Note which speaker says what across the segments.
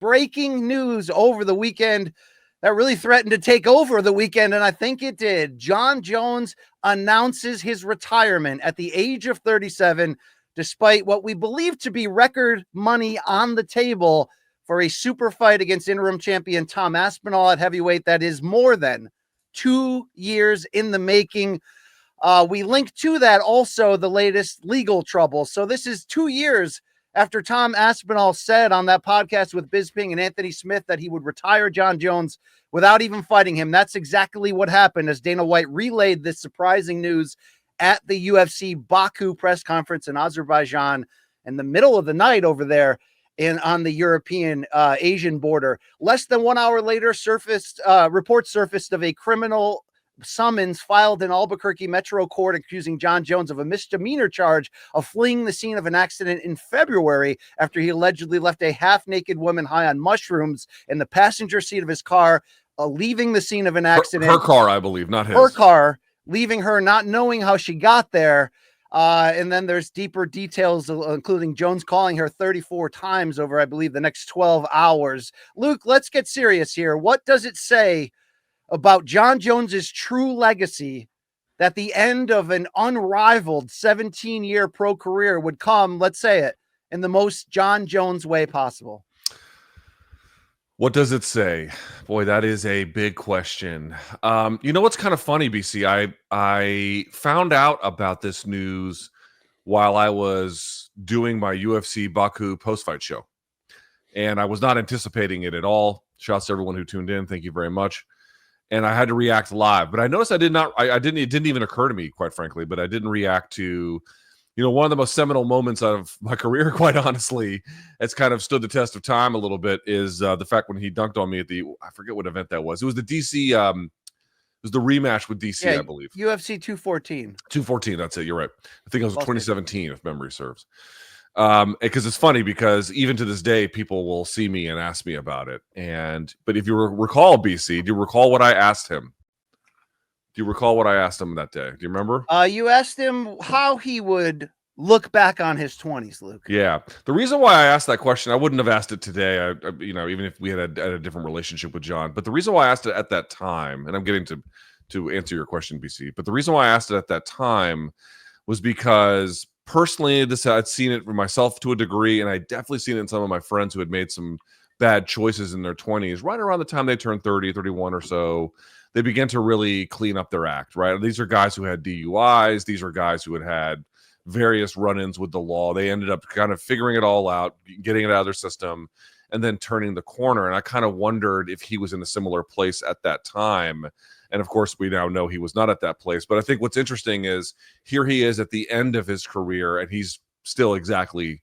Speaker 1: breaking news over the weekend that really threatened to take over the weekend, and I think it did. Jon Jones announces his retirement at the age of 37, despite what we believe to be record money on the table for a super fight against interim champion Tom Aspinall at heavyweight that is more than 2 years in the making. We link to that also the latest legal trouble. So this is 2 years after Tom Aspinall said on that podcast with Bisping and Anthony Smith that he would retire Jon Jones without even fighting him. That's exactly what happened as Dana White relayed this surprising news at the UFC Baku press conference in Azerbaijan in the middle of the night over there on the European Asian border. Less than 1 hour later, reports surfaced of a criminal summons filed in Albuquerque Metro Court accusing Jon Jones of a misdemeanor charge of fleeing the scene of an accident in February after he allegedly left a half-naked woman high on mushrooms in the passenger seat of his car, leaving the scene of an accident.
Speaker 2: Her car, I believe, not his.
Speaker 1: Her car, leaving her not knowing how she got there. And then there's deeper details, including Jones calling her 34 times over, I believe, the next 12 hours. Luke, let's get serious here. What does it say about Jon Jones's true legacy that the end of an unrivaled 17-year pro career would come, let's say it, in the most Jon Jones way possible?
Speaker 2: What does it say? Boy, that is a big question. You know what's kind of funny, BC? I found out about this news while I was doing my UFC Baku post-fight show. And I was not anticipating it at all. Shouts to everyone who tuned in. Thank you very much. And I had to react live. But I noticed it didn't even occur to me, quite frankly, but I didn't react to, one of the most seminal moments of my career, quite honestly. It's kind of stood the test of time a little bit, is the fact when he dunked on me at I forget what event that was. It was the DC, it was the rematch with DC, I believe.
Speaker 1: UFC 214.
Speaker 2: 214, that's it. You're right. I think it was 2017, if memory serves. Because it's funny, because even to this day, people will see me and ask me about it. But if you recall, BC, do you recall what I asked him? Do you recall what I asked him that day? Do you remember?
Speaker 1: You asked him how he would look back on his 20s, Luke.
Speaker 2: Yeah. The reason why I asked that question, I wouldn't have asked it today, even if we had a different relationship with Jon. But the reason why I asked it at that time, and I'm getting to answer your question, BC, but the reason why I asked it at that time was because personally, I'd seen it for myself to a degree, and I definitely seen it in some of my friends who had made some bad choices in their 20s. Right around the time they turned 30, 31 or so, they began to really clean up their act, right? These are guys who had DUIs. These are guys who had various run-ins with the law. They ended up kind of figuring it all out, getting it out of their system, and then turning the corner. And I kind of wondered if he was in a similar place at that time. And of course, we now know he was not at that place. But I think what's interesting is here he is at the end of his career, and he's still exactly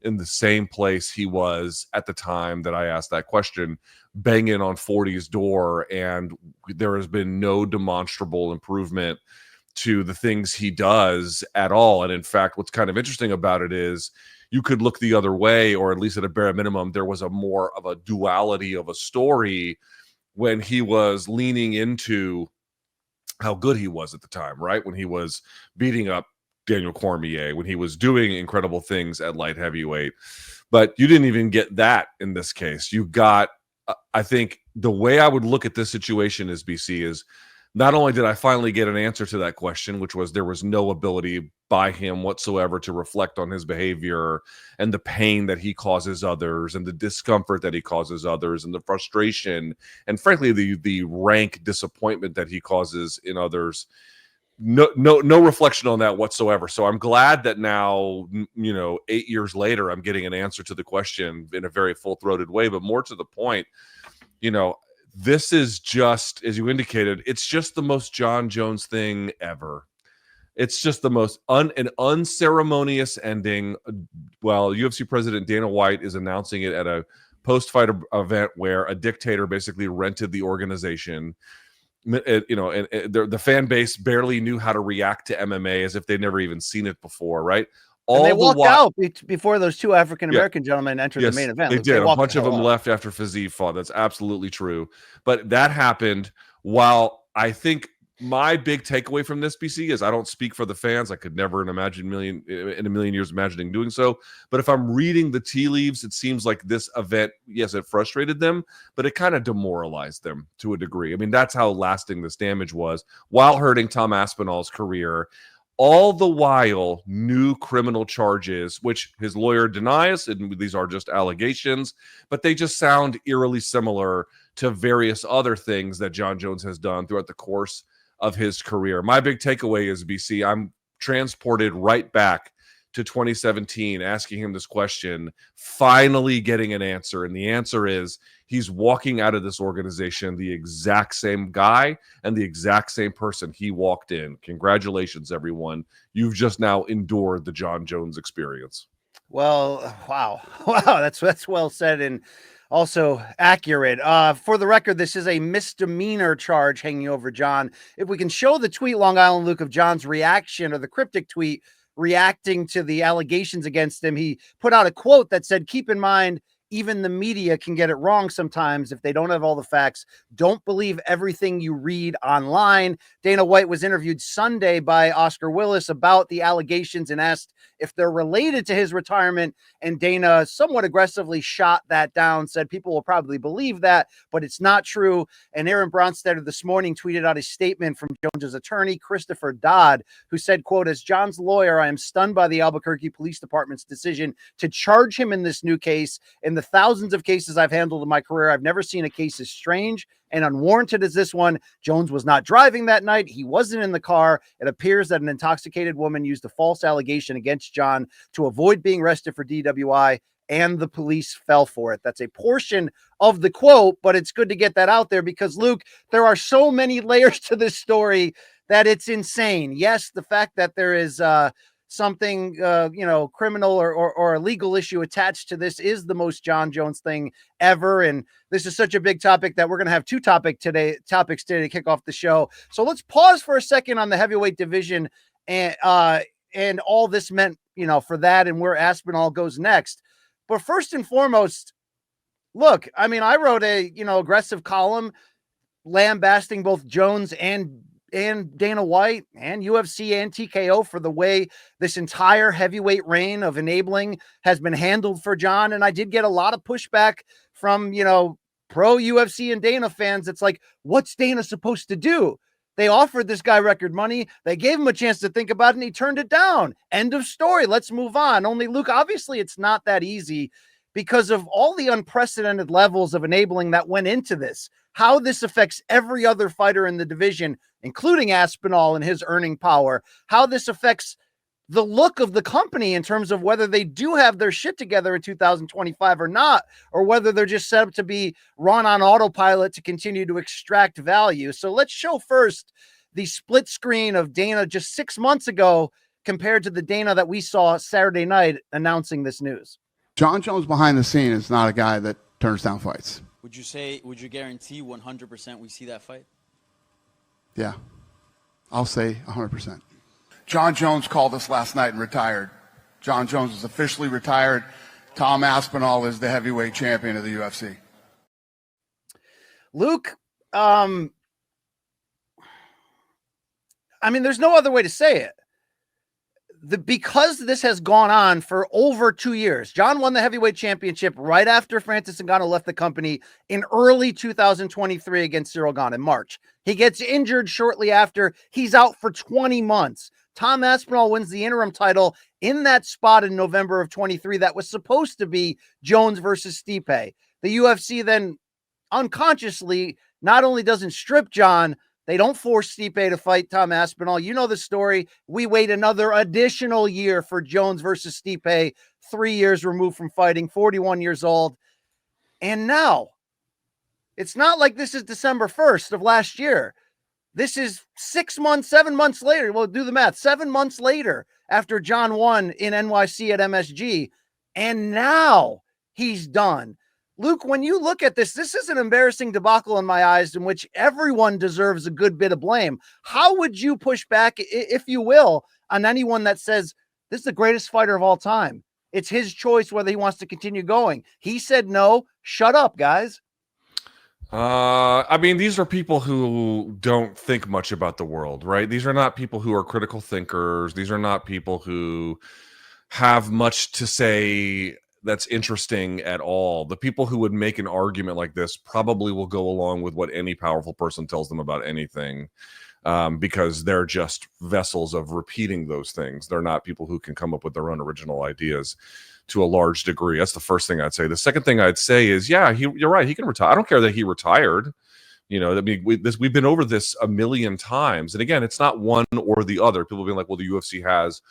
Speaker 2: in the same place he was at the time that I asked that question, banging on 40's door. And there has been no demonstrable improvement to the things he does at all. And in fact, what's kind of interesting about it is you could look the other way, or at least at a bare minimum, there was a more of a duality of a story when he was leaning into how good he was at the time, right? When he was beating up Daniel Cormier, when he was doing incredible things at light heavyweight. But you didn't even get that in this case. You got, I think the way I would look at this situation is, BC, is not only did I finally get an answer to that question, which was there was no ability by him whatsoever to reflect on his behavior and the pain that he causes others and the discomfort that he causes others and the frustration and frankly the rank disappointment that he causes in others. No reflection on that whatsoever. So I'm glad that now, 8 years later, I'm getting an answer to the question in a very full-throated way. But more to the point, this is just, as you indicated, it's just the most Jon Jones thing ever. It's just the most an unceremonious ending. Well, UFC President Dana White is announcing it at a post-fight event where a dictator basically rented the organization. The fan base barely knew how to react to MMA as if they'd never even seen it before, right?
Speaker 1: And they walked out before those two African-American gentlemen entered the main event.
Speaker 2: They did. A bunch of them left after Fiziev fought. That's absolutely true. But that happened while I think My big takeaway from this, BC, is I don't speak for the fans. I could never in a million years imagining doing so. But if I'm reading the tea leaves, it seems like this event, yes, it frustrated them, but it kind of demoralized them to a degree. I mean, that's how lasting this damage was, while hurting Tom Aspinall's career. All the while, new criminal charges, which his lawyer denies, and these are just allegations, but they just sound eerily similar to various other things that Jon Jones has done throughout the course of his career. My big takeaway is, BC, I'm transported right back to 2017, asking him this question, finally getting an answer. And the answer is he's walking out of this organization the exact same guy and the exact same person he walked in. Congratulations, everyone. You've just now endured the Jon Jones experience.
Speaker 1: Well, wow. Wow, that's well said and also accurate. For the record, this is a misdemeanor charge hanging over Jon. If we can show the tweet, Long Island Luke, of Jon's reaction, or the cryptic tweet reacting to the allegations against him, he put out a quote that said, "Keep in mind, even the media can get it wrong sometimes if they don't have all the facts. Don't believe everything you read online." Dana White was interviewed Sunday by Oscar Willis about the allegations and asked if they're related to his retirement. And Dana somewhat aggressively shot that down, said people will probably believe that, but it's not true. And Aaron Bronstetter this morning tweeted out a statement from Jones's attorney, Christopher Dodd, who said, quote, "As Jon's lawyer, I am stunned by the Albuquerque Police Department's decision to charge him in this new case. In the thousands of cases I've handled in my career, I've never seen a case as strange and unwarranted as this one. Jones was not driving that night. He wasn't in the car. It appears that an intoxicated woman used a false allegation against Jon to avoid being arrested for DWI, and the police fell for it." That's a portion of the quote, but it's good to get that out there because, Luke, there are so many layers to this story that it's insane. Yes, the fact that there is something, criminal or a legal issue attached to this is the most Jon Jones thing ever. And this is such a big topic that we're going to have two topics today to kick off the show. So let's pause for a second on the heavyweight division and all this meant, for that and where Aspinall goes next. But first and foremost, look, I mean, I wrote a, aggressive column lambasting both Jones and Dana White and UFC and TKO for the way this entire heavyweight reign of enabling has been handled for Jon. And I did get a lot of pushback from, pro UFC and Dana fans. It's like, what's Dana supposed to do? They offered this guy record money. They gave him a chance to think about it and he turned it down. End of story. Let's move on. Only, Luke, obviously it's not that easy because of all the unprecedented levels of enabling that went into this, how this affects every other fighter in the division, including Aspinall and his earning power, how this affects the look of the company in terms of whether they do have their shit together in 2025 or not, or whether they're just set up to be run on autopilot to continue to extract value. So let's show first the split screen of Dana just 6 months ago compared to the Dana that we saw Saturday night announcing this news.
Speaker 3: Jon Jones behind the scene is not a guy that turns down fights.
Speaker 4: Would you guarantee 100% we see that fight?
Speaker 3: Yeah, I'll say 100%. Jon Jones called us last night and retired. Jon Jones is officially retired. Tom Aspinall is the heavyweight champion of the UFC.
Speaker 1: Luke, I mean, there's no other way to say it. Because this has gone on for over 2 years. Jon won the heavyweight championship right after Francis Ngannou left the company in early 2023 against Cyril Gane in March. He gets injured shortly after. He's out for 20 months. Tom Aspinall wins the interim title in that spot in November of 23 that was supposed to be Jones versus Stipe. The UFC then unconsciously not only doesn't strip Jon, they don't force Stipe to fight Tom Aspinall. You know the story. We wait another additional year for Jones versus Stipe, 3 years removed from fighting, 41 years old. And now, it's not like this is December 1st of last year. This is 6 months, 7 months later. Well, do the math. 7 months later after Jon won in NYC at MSG. And now he's done. Luke, when you look at this, this is an embarrassing debacle in my eyes in which everyone deserves a good bit of blame. How would you push back, if you will, on anyone that says this is the greatest fighter of all time? It's his choice whether he wants to continue going. He said no. Shut up, guys.
Speaker 2: I mean, these are people who don't think much about the world, right? These are not people who are critical thinkers. These are not people who have much to say that's interesting at all. The people who would make an argument like this probably will go along with what any powerful person tells them about anything, because they're just vessels of repeating those things. They're not people who can come up with their own original ideas to a large degree. That's the first thing I'd say. The second thing I'd say is, yeah, you're right. He can retire. I don't care that he retired. I mean, we've been over this a million times. And again, it's not one or the other. People being like, well, the UFC has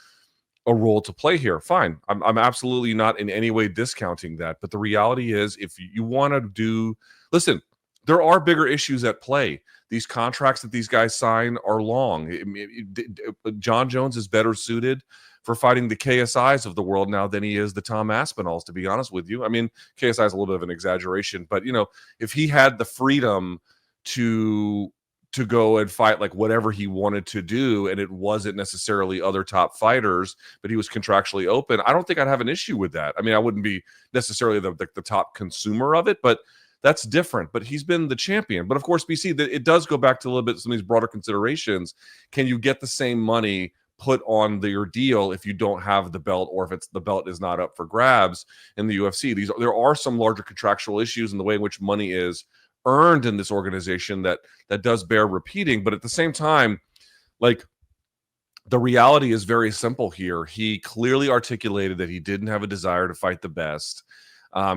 Speaker 2: a role to play here. Fine. I'm absolutely not in any way discounting that. But the reality is, if you want to listen, there are bigger issues at play. These contracts that these guys sign are long. Jon Jones is better suited for fighting the KSIs of the world now than he is the Tom Aspinalls, to be honest with you. I mean, KSI is a little bit of an exaggeration, but if he had the freedom to go and fight like whatever he wanted to do, and it wasn't necessarily other top fighters, but he was contractually open, I don't think I'd have an issue with that. I mean, I wouldn't be necessarily the top consumer of it, but that's different. But he's been the champion. But of course, BC, that it does go back to a little bit some of these broader considerations. Can you get the same money put on your deal if you don't have the belt, or if the belt is not up for grabs in the UFC? There are some larger contractual issues in the way in which money is earned in this organization that does bear repeating. But at the same time, like, the reality is very simple here. He clearly articulated that he didn't have a desire to fight the best.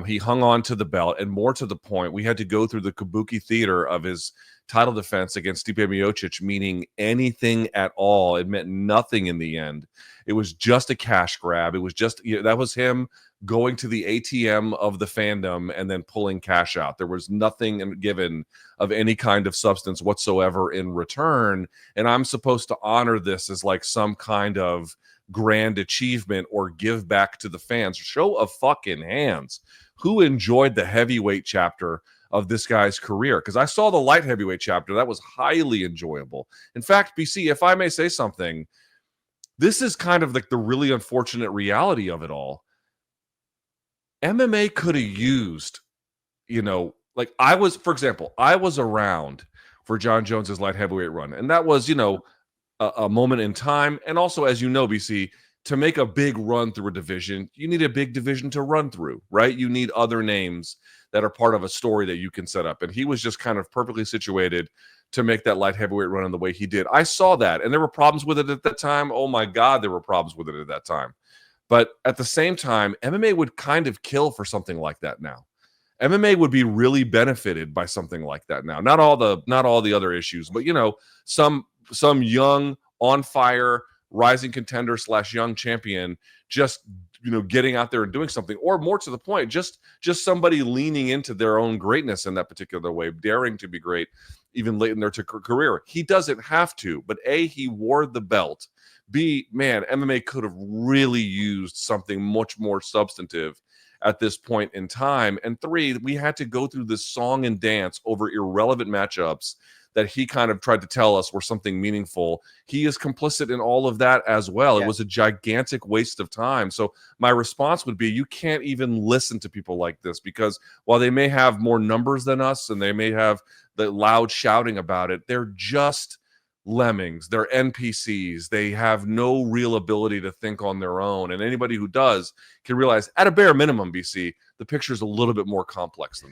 Speaker 2: He hung on to the belt, and more to the point, we had to go through the kabuki theater of his title defense against Stipe Miocic, meaning anything at all. It meant nothing in the end. It was just a cash grab. It was just, that was him going to the ATM of the fandom and then pulling cash out. There was nothing given of any kind of substance whatsoever in return. And I'm supposed to honor this as like some kind of grand achievement or give back to the fans. Show of fucking hands. Who enjoyed the heavyweight chapter of this guy's career? Because I saw the light heavyweight chapter. That was highly enjoyable. In fact, BC, if I may say something, this is kind of like the really unfortunate reality of it all. MMA could have used, like for example, I was around for Jon Jones's light heavyweight run. And that was, a moment in time. And also, as you know, BC, to make a big run through a division, you need a big division to run through, right? You need other names that are part of a story that you can set up. And he was just kind of perfectly situated to make that light heavyweight run in the way he did. I saw that, and there were problems with it at that time. Oh my God, there were problems with it at that time. But at the same time, MMA would kind of kill for something like that now. MMA would be really benefited by something like that now. Not all the other issues, but some young, on fire, rising contender / young champion just getting out there and doing something, or more to the point, just somebody leaning into their own greatness in that particular way, daring to be great even late in their career. He doesn't have to, but A, he wore the belt. B, man, MMA could have really used something much more substantive at this point in time. And 3, we had to go through this song and dance over irrelevant matchups that he kind of tried to tell us were something meaningful. He is complicit in all of that as well. Yeah. It was a gigantic waste of time. So my response would be, you can't even listen to people like this, because while they may have more numbers than us and they may have the loud shouting about it, they're just lemmings. They're NPCs. They have no real ability to think on their own. And anybody who does can realize, at a bare minimum, BC, the picture is a little bit more complex than that.